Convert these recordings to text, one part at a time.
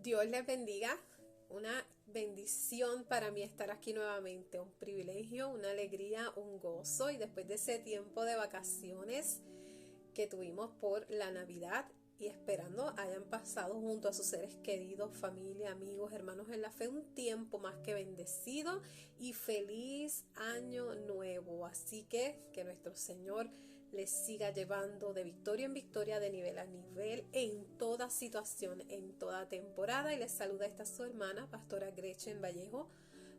Dios les bendiga. Una bendición para mí estar aquí nuevamente, un privilegio, una alegría, un gozo. Y después de ese tiempo de vacaciones que tuvimos por la Navidad y esperando hayan pasado junto a sus seres queridos, familia, amigos, hermanos en la fe, un tiempo más que bendecido y feliz año nuevo. Así que nuestro Señor les siga llevando de victoria en victoria, de nivel a nivel, en toda situación, en toda temporada. Y les saluda esta su hermana, Pastora Gretchen Vallejo,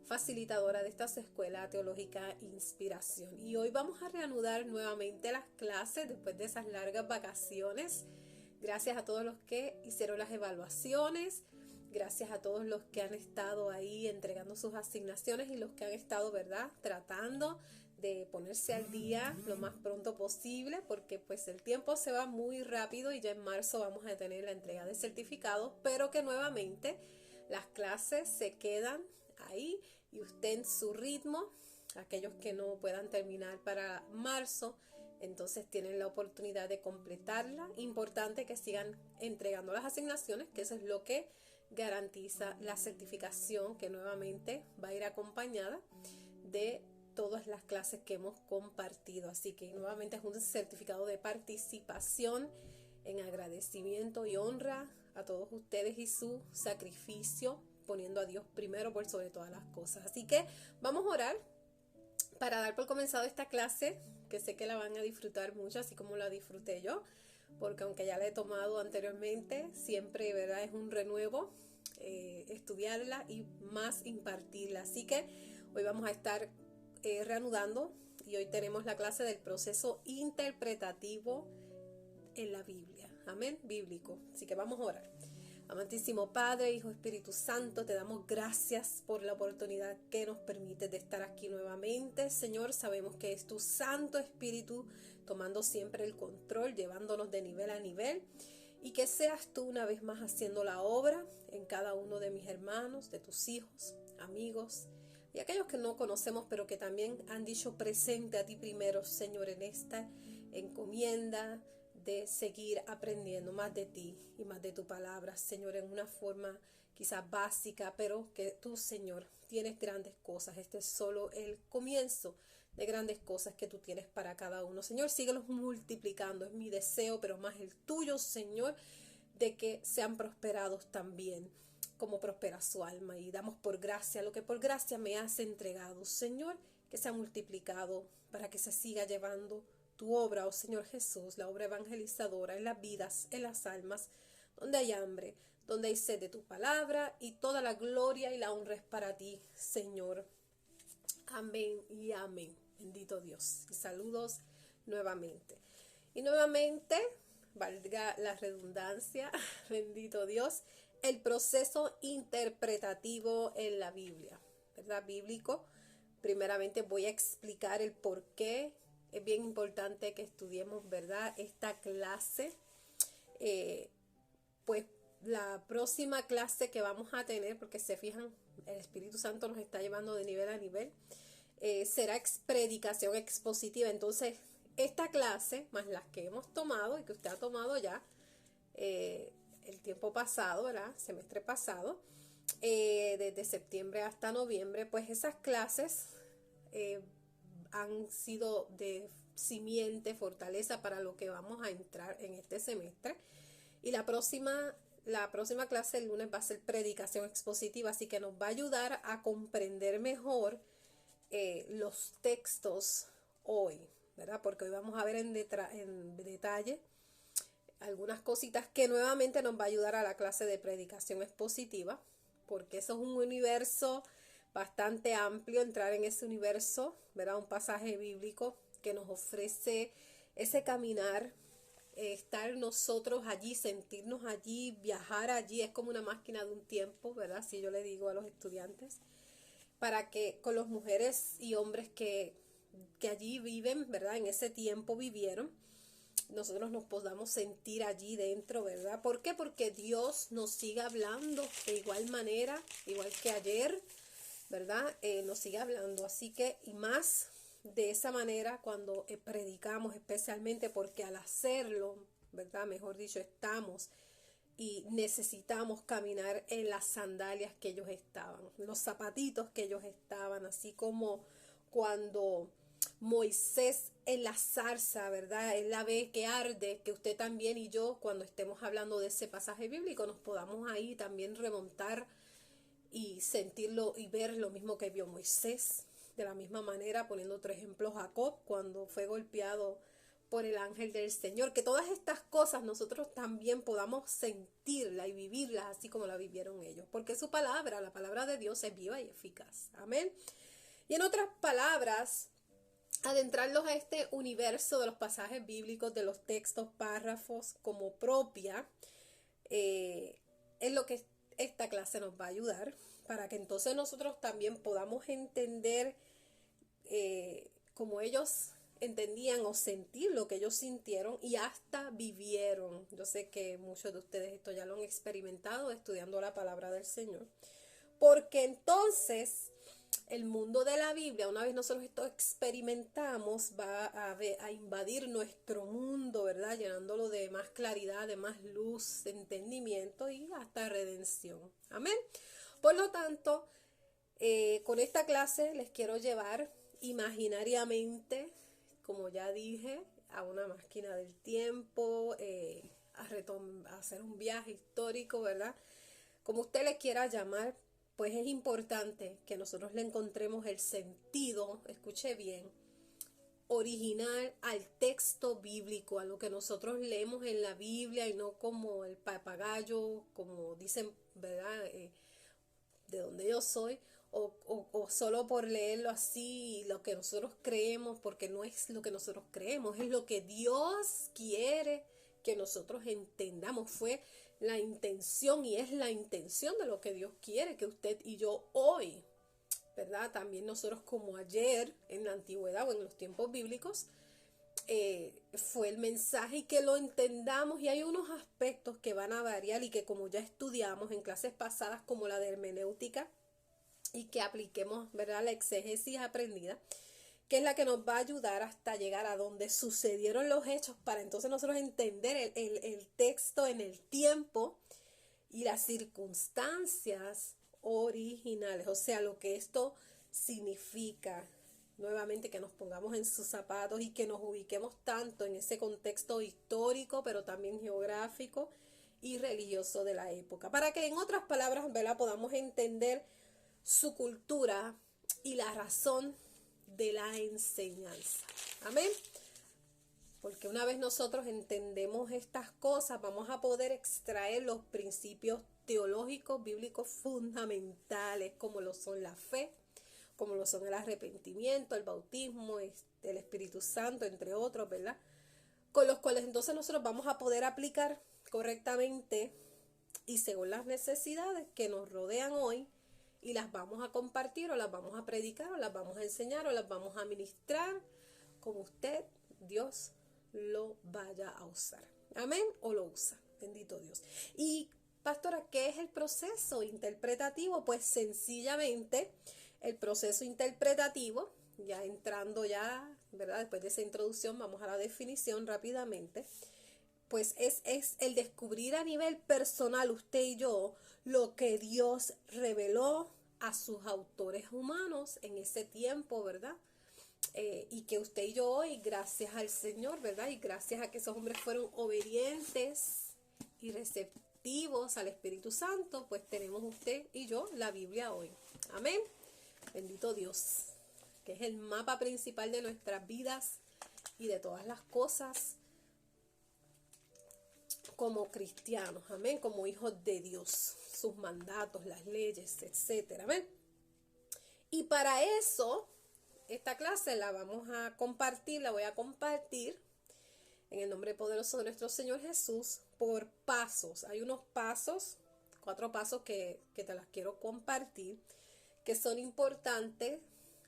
facilitadora de esta escuela teológica Inspiración. Y hoy vamos a reanudar nuevamente las clases después de esas largas vacaciones. Gracias a todos los que hicieron las evaluaciones, gracias a todos los que han estado ahí entregando sus asignaciones y los que han estado, ¿verdad?, tratando de ponerse al día lo más pronto posible, porque pues el tiempo se va muy rápido y ya en marzo vamos a tener la entrega de certificados, pero que nuevamente las clases se quedan ahí y usted en su ritmo. Aquellos que no puedan terminar para marzo, entonces tienen la oportunidad de completarla. Importante que sigan entregando las asignaciones, que eso es lo que garantiza la certificación, que nuevamente va a ir acompañada de todas las clases que hemos compartido. Así que nuevamente es un certificado de participación en agradecimiento y honra a todos ustedes y su sacrificio, poniendo a Dios primero por sobre todas las cosas. Así que vamos a orar para dar por comenzado esta clase, que sé que la van a disfrutar mucho, así como la disfruté yo, porque aunque ya la he tomado anteriormente, siempre, ¿verdad?, es un renuevo estudiarla y más impartirla. Así que hoy vamos a estar reanudando, y hoy tenemos la clase del proceso interpretativo en la Biblia. Amén, bíblico. Así que vamos a orar. Amantísimo Padre, Hijo, Espíritu Santo, te damos gracias por la oportunidad que nos permite de estar aquí nuevamente. Señor, sabemos que es tu Santo Espíritu tomando siempre el control, llevándonos de nivel a nivel, y que seas tú una vez más haciendo la obra en cada uno de mis hermanos, de tus hijos, amigos y aquellos que no conocemos, pero que también han dicho presente a ti primero, Señor, en esta encomienda de seguir aprendiendo más de ti y más de tu palabra, Señor, en una forma quizás básica, pero que tú, Señor, tienes grandes cosas. Este es solo el comienzo de grandes cosas que tú tienes para cada uno. Señor, síguelos multiplicando, es mi deseo, pero más el tuyo, Señor, de que sean prosperados también como prospera su alma, y damos por gracia lo que por gracia me has entregado, Señor, que sea multiplicado para que se siga llevando tu obra, oh Señor Jesús, la obra evangelizadora en las vidas, en las almas, donde hay hambre, donde hay sed de tu palabra, y toda la gloria y la honra es para ti, Señor. Amén y amén. Bendito Dios. Y saludos nuevamente. Y nuevamente, valga la redundancia, bendito Dios, el proceso interpretativo en la Biblia, ¿verdad? Bíblico. Primeramente voy a explicar el por qué es bien importante que estudiemos, ¿verdad?, esta clase. Pues la próxima clase que vamos a tener, porque se fijan, el Espíritu Santo nos está llevando de nivel a nivel, será predicación expositiva. Entonces, esta clase, más las que hemos tomado y que usted ha tomado ya el tiempo pasado, ¿verdad?, semestre pasado, desde septiembre hasta noviembre, pues esas clases han sido de simiente, fortaleza para lo que vamos a entrar en este semestre. Y la próxima clase el lunes va a ser predicación expositiva, así que nos va a ayudar a comprender mejor los textos hoy, ¿verdad? Porque hoy vamos a ver en detalle algunas cositas que nuevamente nos va a ayudar a la clase de predicación expositiva, porque eso es un universo bastante amplio, entrar en ese universo, ¿verdad? Un pasaje bíblico que nos ofrece ese caminar, estar nosotros allí, sentirnos allí, viajar allí. Es como una máquina de un tiempo, ¿verdad? Así yo le digo a los estudiantes, para que con las mujeres y hombres que allí viven, ¿verdad?, en ese tiempo vivieron, nosotros nos podamos sentir allí dentro, ¿verdad? ¿Por qué? Porque Dios nos sigue hablando de igual manera, igual que ayer, ¿verdad? Nos sigue hablando. Así que, y más de esa manera cuando predicamos, especialmente porque al hacerlo, ¿verdad?, mejor dicho, estamos y necesitamos caminar en las sandalias que ellos estaban, los zapatitos que ellos estaban, así como cuando Moisés en la zarza, ¿verdad? Él la ve que arde, que usted también y yo, cuando estemos hablando de ese pasaje bíblico, nos podamos ahí también remontar y sentirlo y ver lo mismo que vio Moisés. De la misma manera, poniendo otro ejemplo, Jacob, cuando fue golpeado por el ángel del Señor. Que todas estas cosas nosotros también podamos sentirla y vivirlas así como la vivieron ellos. Porque su palabra, la palabra de Dios, es viva y eficaz. Amén. Y en otras palabras, adentrarlos a este universo de los pasajes bíblicos, de los textos, párrafos como propia, es lo que esta clase nos va a ayudar para que entonces nosotros también podamos entender como ellos entendían o sentir lo que ellos sintieron y hasta vivieron. Yo sé que muchos de ustedes esto ya lo han experimentado estudiando la palabra del Señor, porque entonces el mundo de la Biblia, una vez nosotros esto experimentamos, va a invadir nuestro mundo, ¿verdad? Llenándolo de más claridad, de más luz, de entendimiento y hasta redención. Amén. Por lo tanto, con esta clase les quiero llevar imaginariamente, como ya dije, a una máquina del tiempo, a hacer un viaje histórico, ¿verdad? Como usted le quiera llamar, pues es importante que nosotros le encontremos el sentido, escuche bien, original al texto bíblico, a lo que nosotros leemos en la Biblia y no como el papagayo, como dicen, ¿verdad? De donde yo soy, o solo por leerlo así, lo que nosotros creemos, porque no es lo que nosotros creemos, es lo que Dios quiere que nosotros entendamos. Fue la intención y es la intención de lo que Dios quiere que usted y yo hoy, ¿verdad? También nosotros como ayer en la antigüedad o en los tiempos bíblicos, fue el mensaje y que lo entendamos, y hay unos aspectos que van a variar y que como ya estudiamos en clases pasadas como la de hermenéutica y que apliquemos, ¿verdad? La exégesis aprendida, que es la que nos va a ayudar hasta llegar a donde sucedieron los hechos para entonces nosotros entender el texto en el tiempo y las circunstancias originales, o sea, lo que esto significa. Nuevamente que nos pongamos en sus zapatos y que nos ubiquemos tanto en ese contexto histórico, pero también geográfico y religioso de la época, para que en otras palabras, ¿verdad?, podamos entender su cultura y la razón de la enseñanza. Amén. Porque una vez nosotros entendemos estas cosas, vamos a poder extraer los principios teológicos, bíblicos fundamentales, como lo son la fe, como lo son el arrepentimiento, el bautismo, el Espíritu Santo, entre otros, ¿verdad? Con los cuales entonces nosotros vamos a poder aplicar correctamente y según las necesidades que nos rodean hoy, y las vamos a compartir o las vamos a predicar o las vamos a enseñar o las vamos a ministrar como usted, Dios, lo vaya a usar. Amén, o lo usa. Bendito Dios. Y pastora, ¿qué es el proceso interpretativo? Pues sencillamente el proceso interpretativo, ya entrando ya, ¿verdad? Después de esa introducción vamos a la definición rápidamente. Pues es el descubrir a nivel personal, usted y yo, lo que Dios reveló a sus autores humanos en ese tiempo, ¿verdad? Y que usted y yo hoy, gracias al Señor, ¿verdad? Y gracias a que esos hombres fueron obedientes y receptivos al Espíritu Santo, pues tenemos usted y yo la Biblia hoy. Amén. Bendito Dios, que es el mapa principal de nuestras vidas y de todas las cosas como cristianos, amén, como hijos de Dios, sus mandatos, las leyes, etcétera, amén. Y para eso, esta clase la vamos a compartir, la voy a compartir en el nombre poderoso de nuestro Señor Jesús por pasos. Hay unos pasos, 4 pasos que te las quiero compartir, que son importantes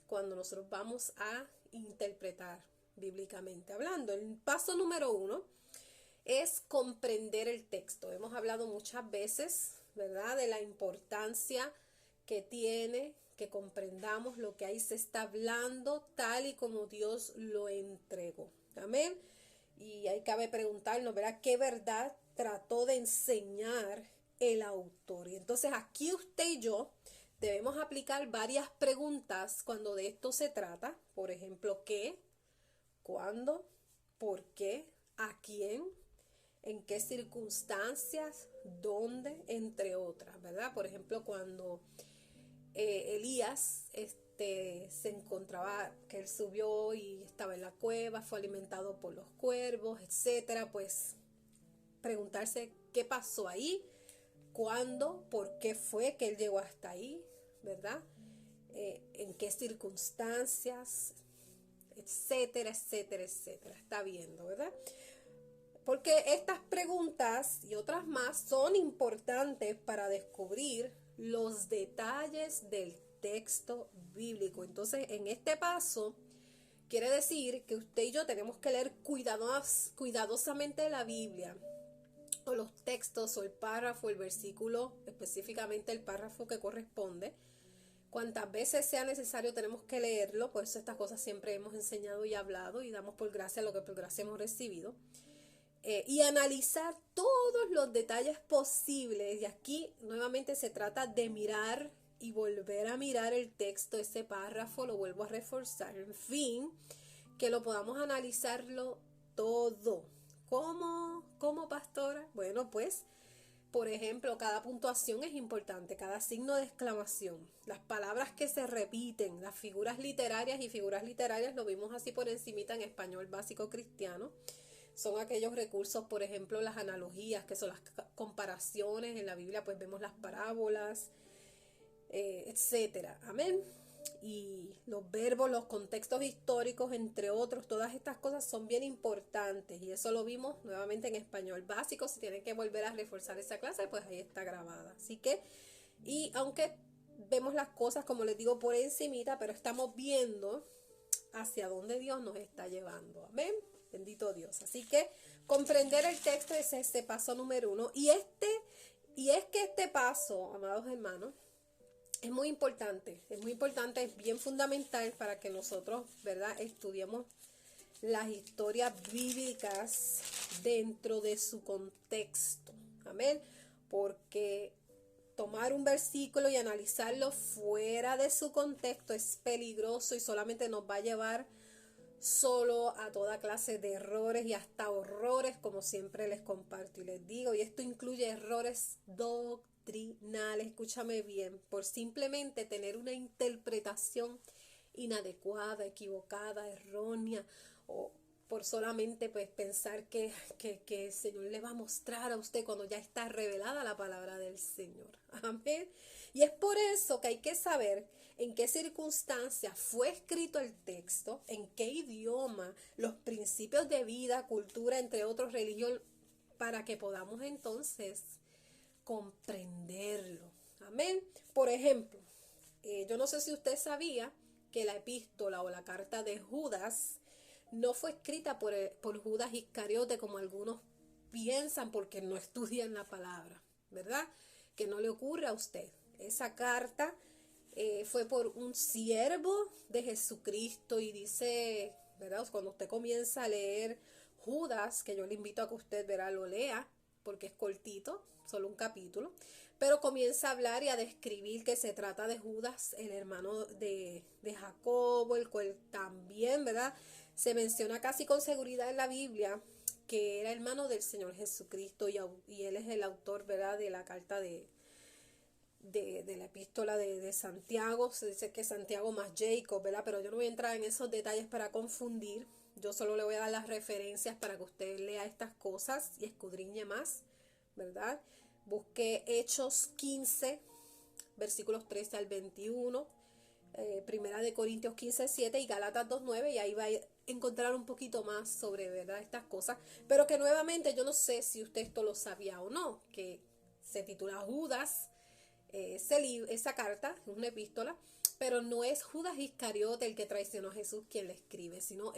cuando nosotros vamos a interpretar bíblicamente hablando. El paso número 1 es comprender el texto. Hemos hablado muchas veces, ¿verdad?, de la importancia que tiene que comprendamos lo que ahí se está hablando tal y como Dios lo entregó. Amén. Y ahí cabe preguntarnos, ¿verdad?, ¿qué verdad trató de enseñar el autor. Y entonces aquí usted y yo debemos aplicar varias preguntas cuando de esto se trata. Por ejemplo, ¿qué? ¿Cuándo? ¿Por qué? ¿A quién? ¿En qué circunstancias? ¿Dónde? Entre otras, ¿verdad? Por ejemplo, cuando Elías se encontraba, que él subió y estaba en la cueva, fue alimentado por los cuervos, etcétera, pues preguntarse qué pasó ahí, cuándo, por qué fue que él llegó hasta ahí, ¿verdad? En qué circunstancias, etcétera, etcétera, etcétera. Está viendo, ¿verdad? Porque estas preguntas y otras más son importantes para descubrir los detalles del texto bíblico. Entonces, en este paso, quiere decir que usted y yo tenemos que leer cuidadosamente la Biblia, o los textos, o el párrafo, el versículo, específicamente el párrafo que corresponde. Cuantas veces sea necesario tenemos que leerlo, por eso estas cosas siempre hemos enseñado y hablado y damos por gracia lo que por gracia hemos recibido. Y analizar todos los detalles posibles. Y aquí nuevamente se trata de mirar y volver a mirar el texto, ese párrafo, lo vuelvo a reforzar. En fin, que lo podamos analizarlo todo. ¿Cómo, pastora? Bueno, pues, por ejemplo, cada puntuación es importante, cada signo de exclamación, las palabras que se repiten, las figuras literarias, y figuras literarias lo vimos así por encimita en español básico cristiano. Son aquellos recursos, por ejemplo, las analogías, que son las comparaciones. En la Biblia pues vemos las parábolas, etcétera. Amén. Y los verbos, los contextos históricos, entre otros, todas estas cosas son bien importantes. Y eso lo vimos nuevamente en español básico. Si tienen que volver a reforzar esa clase, pues ahí está grabada. Así que, y aunque vemos las cosas, como les digo, por encimita, pero estamos viendo hacia dónde Dios nos está llevando. Amén. Bendito Dios. Así que comprender el texto es este paso número 1. Y es que este paso, amados hermanos, es muy importante, es bien fundamental para que nosotros, ¿verdad?, estudiemos las historias bíblicas dentro de su contexto. Amén. Porque tomar un versículo y analizarlo fuera de su contexto es peligroso y solamente nos va a llevar solo a toda clase de errores y hasta horrores, como siempre les comparto y les digo. Y esto incluye errores doctrinales, escúchame bien, por simplemente tener una interpretación inadecuada, equivocada, errónea, o por solamente pues pensar que el Señor le va a mostrar a usted cuando ya está revelada la palabra del Señor. Amén. Y es por eso que hay que saber en qué circunstancias fue escrito el texto, en qué idioma, los principios de vida, cultura, entre otros, religión, para que podamos entonces comprenderlo. Amén. Por ejemplo, yo no sé si usted sabía que la epístola o la carta de Judas no fue escrita por Judas Iscariote, como algunos piensan, porque no estudian la palabra, ¿verdad? Que no le ocurra a usted. Esa carta fue por un siervo de Jesucristo, y dice, ¿verdad? Cuando usted comienza a leer Judas, que yo le invito a que usted, verá, lo lea, porque es cortito, solo un capítulo, pero comienza a hablar y a describir que se trata de Judas, el hermano de Jacobo, el cual también, ¿verdad?, se menciona casi con seguridad en la Biblia que era hermano del Señor Jesucristo, y él es el autor, ¿verdad?, de la carta de la epístola de Santiago. Se dice que Santiago más Jacob, ¿verdad? Pero yo no voy a entrar en esos detalles para confundir. Yo solo le voy a dar las referencias para que usted lea estas cosas y escudriñe más, ¿verdad? Busque Hechos 15, versículos 13 al 21, Primera de Corintios 15:7 y Gálatas 2:9, y ahí va a encontrar un poquito más sobre, ¿verdad?, estas cosas. Pero que nuevamente yo no sé si usted esto lo sabía o no, que se titula Judas. Esa carta es una epístola, pero no es Judas Iscariote el que traicionó a Jesús quien le escribe, sino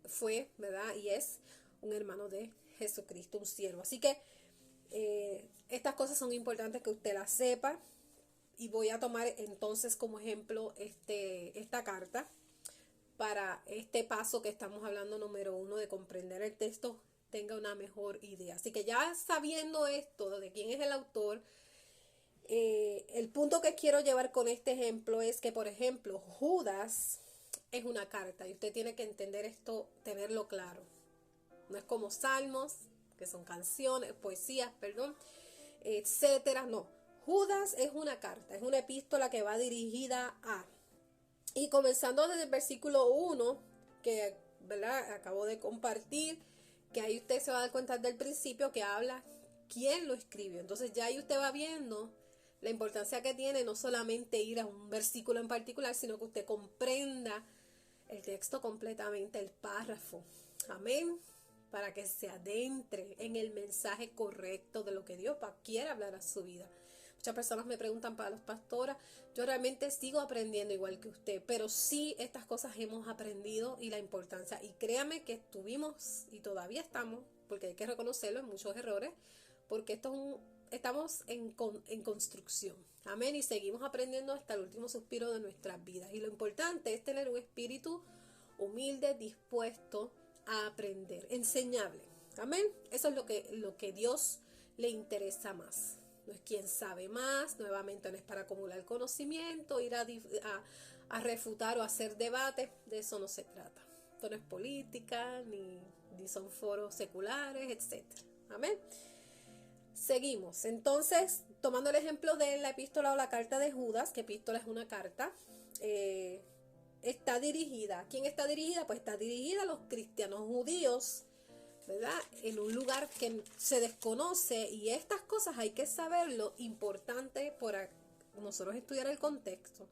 fue, ¿verdad?, y es un hermano de Jesucristo, un siervo. Así que estas cosas son importantes que usted las sepa, y voy a tomar entonces como ejemplo esta carta para este paso que estamos hablando, número 1, de comprender el texto tenga una mejor idea. Así que ya sabiendo esto de quién es el autor, el punto que quiero llevar con este ejemplo es que, por ejemplo, Judas es una carta y usted tiene que entender esto, tenerlo claro. No es como salmos, que son canciones, poesías, perdón, etcétera. No, Judas es una carta, es una epístola que va dirigida a. Y comenzando desde el versículo 1, que, ¿verdad?, acabo de compartir, que ahí usted se va a dar cuenta del principio que habla quién lo escribió. Entonces ya ahí usted va viendo la importancia que tiene no solamente ir a un versículo en particular, sino que usted comprenda el texto completamente, el párrafo. Amén. Para que se adentre en el mensaje correcto de lo que Dios quiere hablar a su vida. Muchas personas me preguntan para los pastores, yo realmente sigo aprendiendo igual que usted, pero sí estas cosas hemos aprendido y la importancia. Y créame que estuvimos y todavía estamos, porque hay que reconocerlo, en muchos errores, porque estamos en construcción. Amén. Y seguimos aprendiendo hasta el último suspiro de nuestras vidas. Y lo importante es tener un espíritu humilde, dispuesto a aprender, enseñable. Amén. Eso es lo que Dios le interesa más. No es quien sabe más, nuevamente no es para acumular conocimiento, ir a refutar o hacer debate, de eso no se trata. Esto no es política, ni son foros seculares, etc. Amén. Seguimos. Entonces, tomando el ejemplo de la epístola o la carta de Judas, que epístola es una carta, está dirigida. ¿A quién está dirigida? Pues está dirigida a los cristianos judíos, ¿verdad? En un lugar que se desconoce, y estas cosas hay que saberlo, importante para nosotros estudiar el contexto.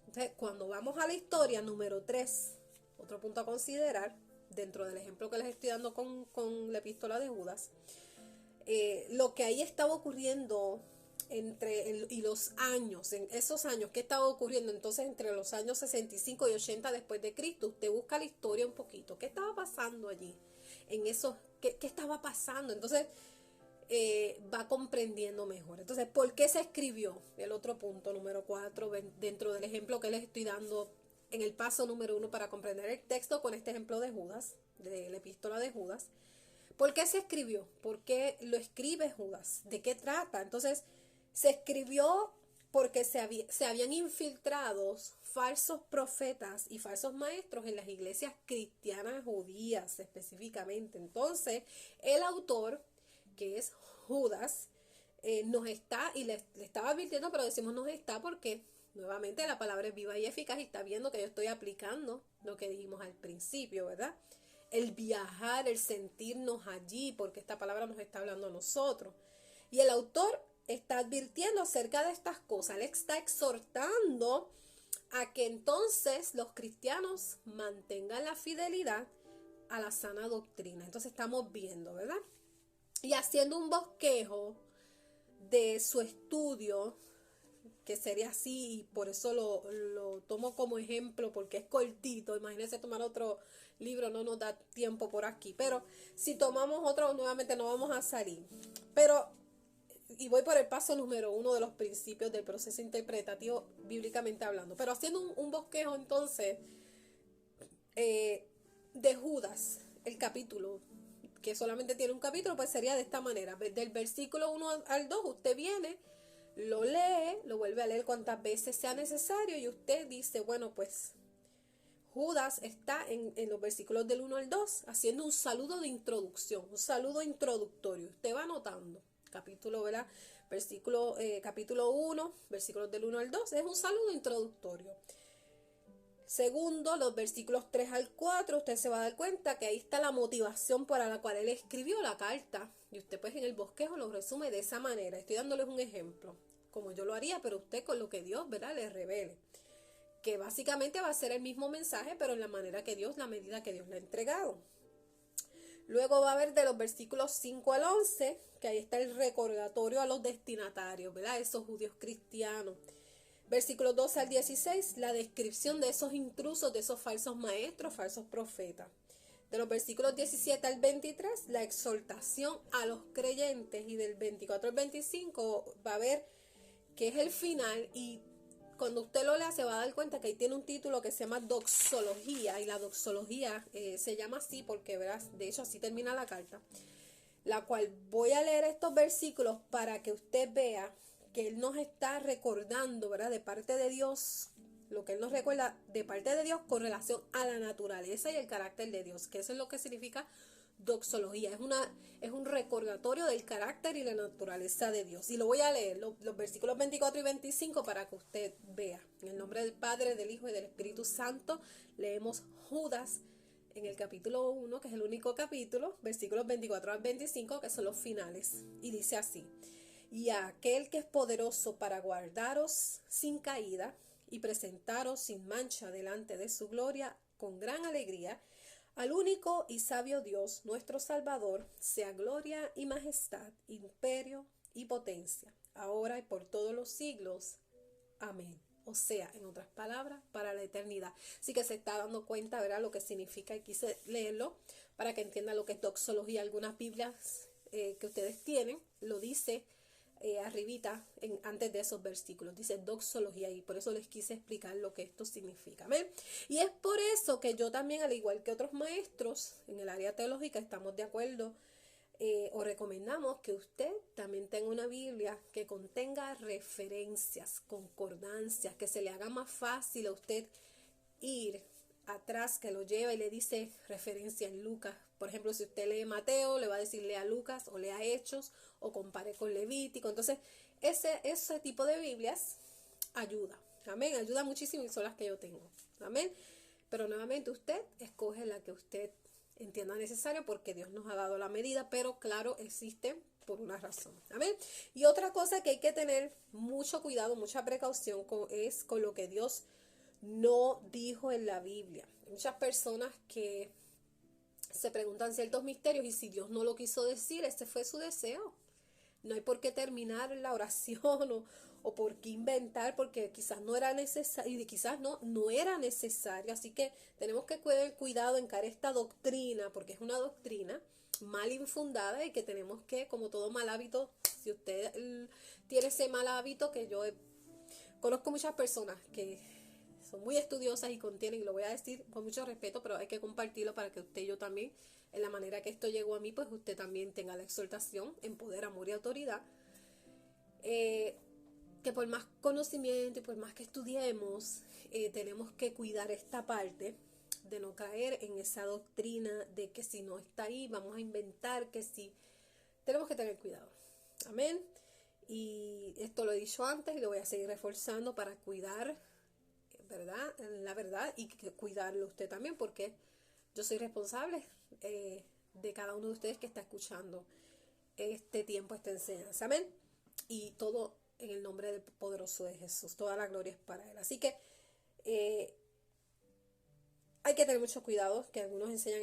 Entonces, cuando vamos a la historia, número 3, otro punto a considerar, dentro del ejemplo que les estoy dando con la epístola de Judas, lo que ahí estaba ocurriendo y los años, en esos años, ¿qué estaba ocurriendo? Entonces, entre los años 65 y 80 después de Cristo, usted busca la historia un poquito, ¿qué estaba pasando allí? En eso, ¿qué estaba pasando? Entonces, va comprendiendo mejor. Entonces, ¿por qué se escribió? El otro punto, número 4, dentro del ejemplo que les estoy dando en el paso número 1 para comprender el texto con este ejemplo de Judas, de la epístola de Judas. ¿Por qué se escribió? ¿Por qué lo escribe Judas? ¿De qué trata? Entonces, se escribió porque se habían infiltrado falsos profetas y falsos maestros en las iglesias cristianas judías específicamente. Entonces, el autor, que es Judas, nos está, y le estaba advirtiendo, pero decimos nos está porque nuevamente la palabra es viva y eficaz y está viendo que yo estoy aplicando lo que dijimos al principio, ¿verdad? El viajar, el sentirnos allí, porque esta palabra nos está hablando a nosotros. Y el autor está advirtiendo acerca de estas cosas. Él está exhortando a que entonces los cristianos mantengan la fidelidad a la sana doctrina. Entonces estamos viendo, ¿verdad? Y haciendo un bosquejo de su estudio, que sería así, y por eso lo tomo como ejemplo, porque es cortito. Imagínense tomar otro libro, no nos da tiempo por aquí, pero si tomamos otro, nuevamente no vamos a salir. Pero, y voy por el paso número 1 de los principios del proceso interpretativo, bíblicamente hablando, pero haciendo un bosquejo entonces de Judas, el capítulo, que solamente tiene un capítulo, pues sería de esta manera: del versículo 1 al 2, usted viene, lo lee, lo vuelve a leer cuantas veces sea necesario, y usted dice, bueno, pues Judas está en los versículos del 1 al 2 haciendo un saludo de introducción, un saludo introductorio. Usted va anotando capítulo, ¿verdad? Capítulo 1, versículos del 1 al 2, es un saludo introductorio. Segundo, los versículos 3 al 4, usted se va a dar cuenta que ahí está la motivación para la cual él escribió la carta. Y usted pues en el bosquejo lo resume de esa manera. Estoy dándoles un ejemplo, como yo lo haría, pero usted con lo que Dios, ¿verdad?, le revele. Que básicamente va a ser el mismo mensaje, pero en la manera que Dios, la medida que Dios le ha entregado. Luego va a haber de los versículos 5 al 11, que ahí está el recordatorio a los destinatarios, ¿verdad?, esos judíos cristianos. Versículos 12 al 16, la descripción de esos intrusos, de esos falsos maestros, falsos profetas. De los versículos 17 al 23, la exhortación a los creyentes. Y del 24 al 25 va a ver que es el final, y cuando usted lo lea se va a dar cuenta que ahí tiene un título que se llama doxología, y la doxología se llama así porque, verás, de hecho así termina la carta, la cual voy a leer estos versículos para que usted vea que Él nos está recordando, ¿verdad? De parte de Dios, lo que Él nos recuerda de parte de Dios con relación a la naturaleza y el carácter de Dios, que eso es lo que significa doxología, es un recordatorio del carácter y la naturaleza de Dios. Y lo voy a leer, los versículos 24 y 25 para que usted vea. En el nombre del Padre, del Hijo y del Espíritu Santo, leemos Judas en el capítulo 1, que es el único capítulo, versículos 24 al 25, que son los finales. Y dice así: y a aquel que es poderoso para guardaros sin caída y presentaros sin mancha delante de su gloria con gran alegría, al único y sabio Dios, nuestro Salvador, sea gloria y majestad, imperio y potencia, ahora y por todos los siglos. Amén. O sea, en otras palabras, para la eternidad. Así que se está dando cuenta, ¿verdad?, lo que significa, y quise leerlo para que entienda lo que es doxología. Algunas Biblias que ustedes tienen lo dice arribita, antes de esos versículos, dice doxología, y por eso les quise explicar lo que esto significa. ¿Amén? Y es por eso que yo también, al igual que otros maestros en el área teológica, estamos de acuerdo o recomendamos que usted también tenga una Biblia que contenga referencias, concordancias, que se le haga más fácil a usted ir atrás, que lo lleva y le dice referencia en Lucas. Por ejemplo, si usted lee Mateo, le va a decir lea Lucas o lea Hechos o compare con Levítico. Entonces, ese tipo de Biblias ayuda. Amén, ayuda muchísimo y son las que yo tengo. Amén. Pero nuevamente usted escoge la que usted entienda necesario porque Dios nos ha dado la medida, pero claro, existe por una razón. Amén. Y otra cosa que hay que tener mucho cuidado, mucha precaución es con lo que Dios no dijo en la Biblia. Muchas personas que se preguntan ciertos misterios y si Dios no lo quiso decir, ese fue su deseo. No hay por qué terminar la oración o por qué inventar, porque quizás no era necesario y quizás no era necesario. Así que tenemos que tener cuidado en caer esta doctrina, porque es una doctrina mal infundada y que tenemos que, como todo mal hábito, si usted tiene ese mal hábito, que yo conozco muchas personas que son muy estudiosas y contienen, y lo voy a decir con mucho respeto, pero hay que compartirlo para que usted y yo también, en la manera que esto llegó a mí, pues usted también tenga la exhortación en poder, amor y autoridad. Que por más conocimiento y por más que estudiemos, tenemos que cuidar esta parte de no caer en esa doctrina de que si no está ahí, vamos a inventar que sí. Tenemos que tener cuidado. Amén. Y esto lo he dicho antes y lo voy a seguir reforzando para cuidar, ¿verdad?, la verdad, y que cuidarlo usted también, porque yo soy responsable de cada uno de ustedes que está escuchando este tiempo, esta enseñanza. Amén. Y todo en el nombre del poderoso de Jesús. Toda la gloria es para Él. Así que hay que tener mucho cuidado, que algunos enseñan